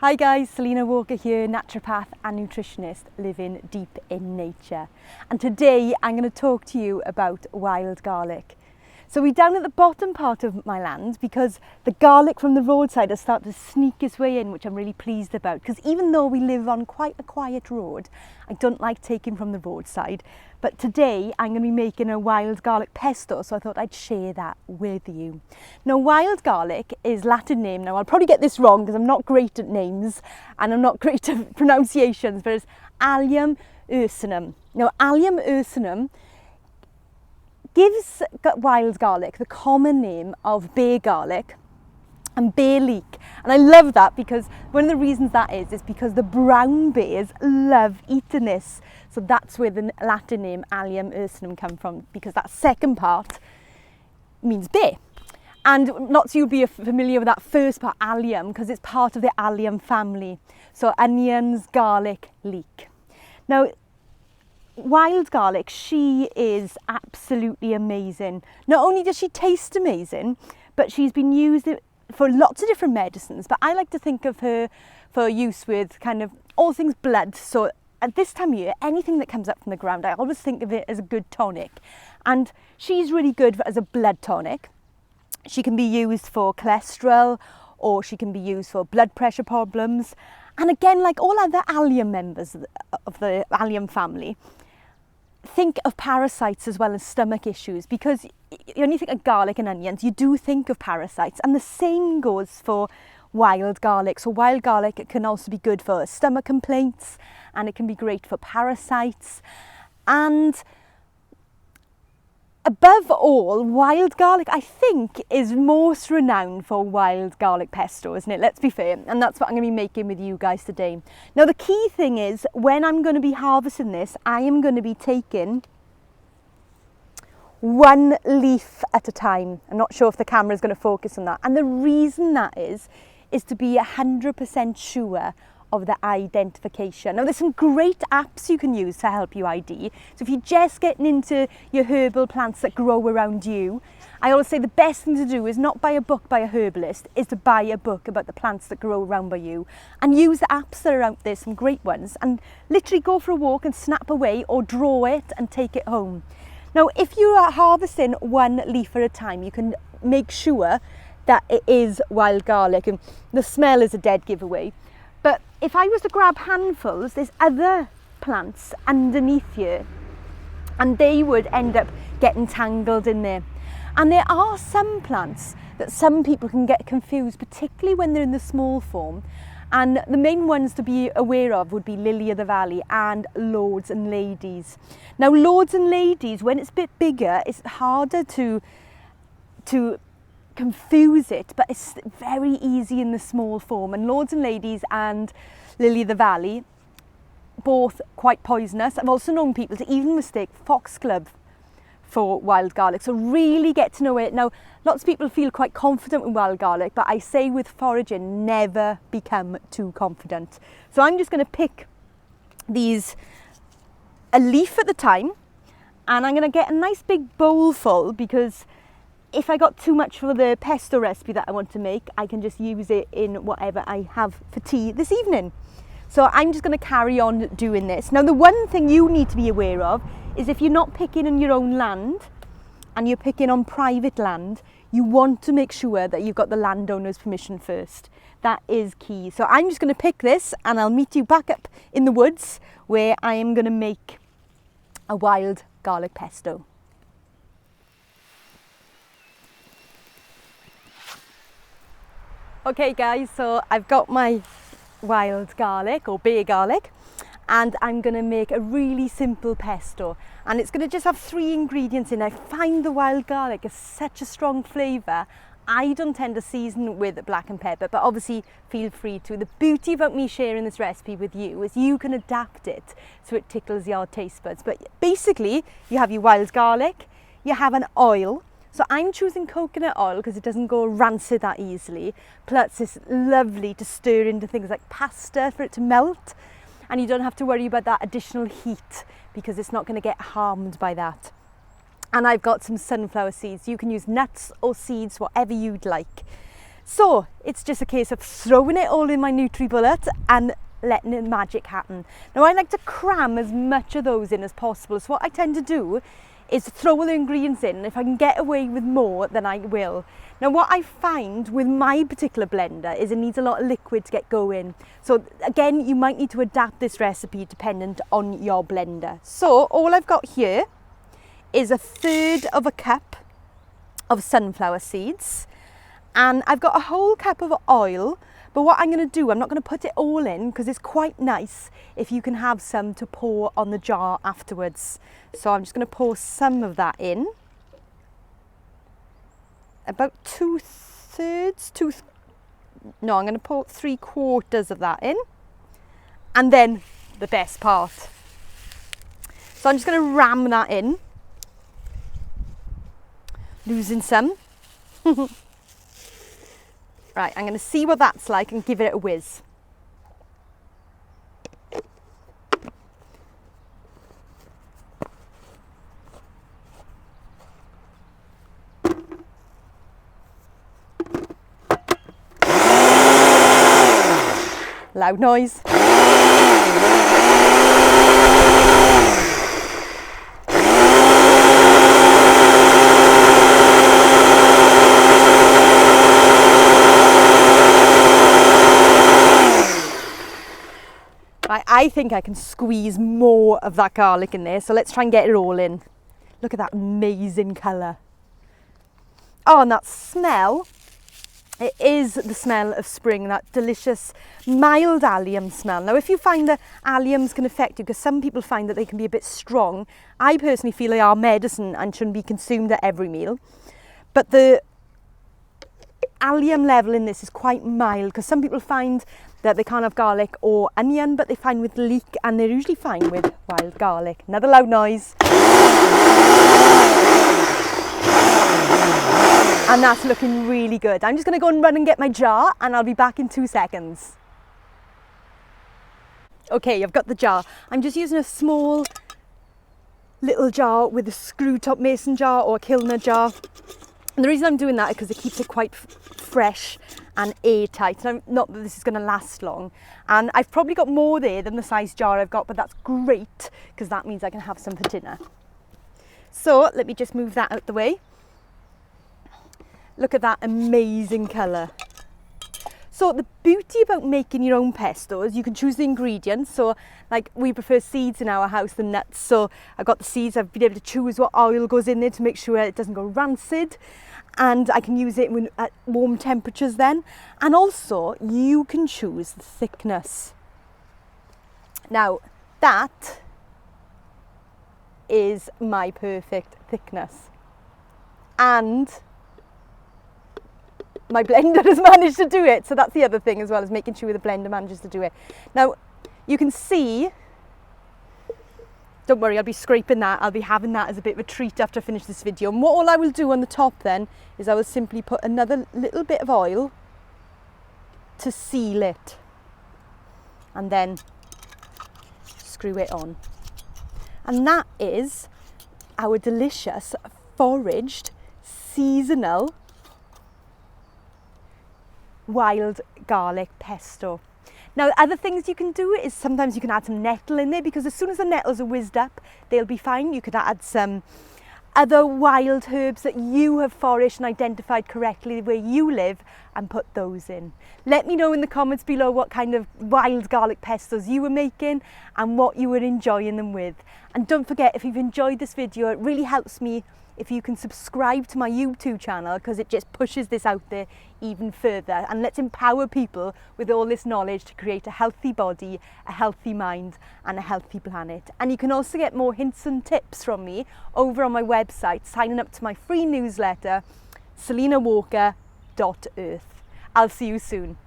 Hi guys, Selena Walker here, naturopath and nutritionist living deep in nature. And today I'm going to talk to you about wild garlic. So we're down at the bottom part of my land because the garlic from the roadside has started to sneak its way in, which I'm really pleased about, because even though we live on quite a quiet road, I don't like taking from the roadside. But today I'm going to be making a wild garlic pesto, so I thought I'd share that with you. Now, wild garlic is Latin name. Now I'll probably get this wrong because I'm not great at names and I'm not great at pronunciations, but it's Allium ursinum. Now Allium ursinum gives wild garlic the common name of bay garlic and bay leek. And I love that because one of the reasons that is because the brown bears love eating this. So that's where the Latin name Allium ursinum come from, because that second part means bay. And lots of you will be familiar with that first part, allium, because it's part of the allium family. So onions, garlic, leek. Now, wild garlic, she is absolutely amazing. Not only does she taste amazing, but she's been used for lots of different medicines. But I like to think of her for use with kind of all things blood. So at this time of year, anything that comes up from the ground, I always think of it as a good tonic. And she's really good as a blood tonic. She can be used for cholesterol, or she can be used for blood pressure problems. And again, like all other allium members of the allium family, think of parasites as well as stomach issues, because when you think of garlic and onions, you do think of parasites, and the same goes for wild garlic. So wild garlic can also be good for stomach complaints, and it can be great for parasites. And above all, wild garlic, I think, is most renowned for wild garlic pesto, isn't it? Let's be fair. And that's what I'm going to be making with you guys today. Now, the key thing is, when I'm going to be harvesting this, I am going to be taking one leaf at a time. I'm not sure if the camera is going to focus on that. And the reason that is to be 100% sure of the identification. Now, there's some great apps you can use to help you ID. So if you're just getting into your herbal plants that grow around you, I always say the best thing to do is not buy a book by a herbalist, is to buy a book about the plants that grow around by you, and use the apps that are out there, some great ones, and literally go for a walk and snap away or draw it and take it home. Now, if you are harvesting one leaf at a time, you can make sure that it is wild garlic, and the smell is a dead giveaway. But if I was to grab handfuls, there's other plants underneath here, and they would end up getting tangled in there. And there are some plants that some people can get confused, particularly when they're in the small form. And the main ones to be aware of would be lily of the valley and lords and ladies. Now, lords and ladies, when it's a bit bigger, it's harder to confuse it, but it's very easy in the small form. And lords and ladies and lily of the valley, both quite poisonous. I've also known people to even mistake foxglove for wild garlic, so really get to know it. Now, lots of people feel quite confident with wild garlic, but I say with foraging, never become too confident. So I'm just going to pick these a leaf at the time, and I'm going to get a nice big bowl full, because if I got too much for the pesto recipe that I want to make, I can just use it in whatever I have for tea this evening. So I'm just going to carry on doing this. Now, the one thing you need to be aware of is if you're not picking on your own land and you're picking on private land, you want to make sure that you've got the landowner's permission first. That is key. So I'm just going to pick this, and I'll meet you back up in the woods where I am going to make a wild garlic pesto. Okay guys, so I've got my wild garlic or bay garlic, and I'm going to make a really simple pesto, and it's going to just have 3 ingredients in. I find the wild garlic is such a strong flavour. I don't tend to season with black and pepper, but obviously feel free to. The beauty about me sharing this recipe with you is you can adapt it so it tickles your taste buds. But basically, you have your wild garlic, you have an oil. So I'm choosing coconut oil because it doesn't go rancid that easily. Plus it's lovely to stir into things like pasta for it to melt. And you don't have to worry about that additional heat because it's not going to get harmed by that. And I've got some sunflower seeds. You can use nuts or seeds, whatever you'd like. So it's just a case of throwing it all in my NutriBullet and letting the magic happen. Now I like to cram as much of those in as possible. So what I tend to do is throw all the ingredients in, and if I can get away with more, then I will. Now what I find with my particular blender is it needs a lot of liquid to get going. So again, you might need to adapt this recipe dependent on your blender. So all I've got here is 1/3 of a cup of sunflower seeds, and I've got a whole cup of oil. But what I'm going to do, I'm not going to put it all in because it's quite nice if you can have some to pour on the jar afterwards. So I'm just going to pour some of that in. About 2/3, no, I'm going to pour 3/4 of that in. And then the best part. So I'm just going to ram that in. Losing some. Right, I'm going to see what that's like and give it a whiz. Loud noise. I think I can squeeze more of that garlic in there, so let's try and get it all in. Look at that amazing colour. Oh, and that smell, it is the smell of spring, that delicious mild allium smell. Now if you find that alliums can affect you, because some people find that they can be a bit strong, I personally feel they are medicine and shouldn't be consumed at every meal. But the allium level in this is quite mild, because some people find that they can't have garlic or onion, but they find with leek, and they're usually fine with wild garlic. Another loud noise. And that's looking really good. I'm just going to go and run and get my jar, and I'll be back in 2 seconds. Okay, I've got the jar. I'm just using a small little jar with a screw top mason jar or a Kilner jar. And the reason I'm doing that is because it keeps it quite fresh and airtight. And not that this is going to last long. And I've probably got more there than the size jar I've got, but that's great because that means I can have some for dinner. So let me just move that out the way. Look at that amazing colour. So the beauty about making your own pesto is you can choose the ingredients. So like we prefer seeds in our house than nuts. So I've got the seeds, I've been able to choose what oil goes in there to make sure it doesn't go rancid. And I can use it at warm temperatures then. And also you can choose the thickness. Now that is my perfect thickness. And my blender has managed to do it. So that's the other thing as well, as making sure the blender manages to do it. Now you can see, don't worry, I'll be scraping that. I'll be having that as a bit of a treat after I finish this video. And what all I will do on the top then is I will simply put another little bit of oil to seal it and then screw it on. And that is our delicious foraged seasonal wild garlic pesto. Now other things you can do is sometimes you can add some nettle in there, because as soon as the nettles are whizzed up they'll be fine. You could add some other wild herbs that you have foraged and identified correctly where you live and put those in. Let me know in the comments below what kind of wild garlic pestos you were making and what you were enjoying them with. And don't forget, if you've enjoyed this video, it really helps me if you can subscribe to my YouTube channel, because it just pushes this out there even further, and let's empower people with all this knowledge to create a healthy body, a healthy mind and a healthy planet. And you can also get more hints and tips from me over on my website, signing up to my free newsletter, selinawalker.earth. I'll see you soon.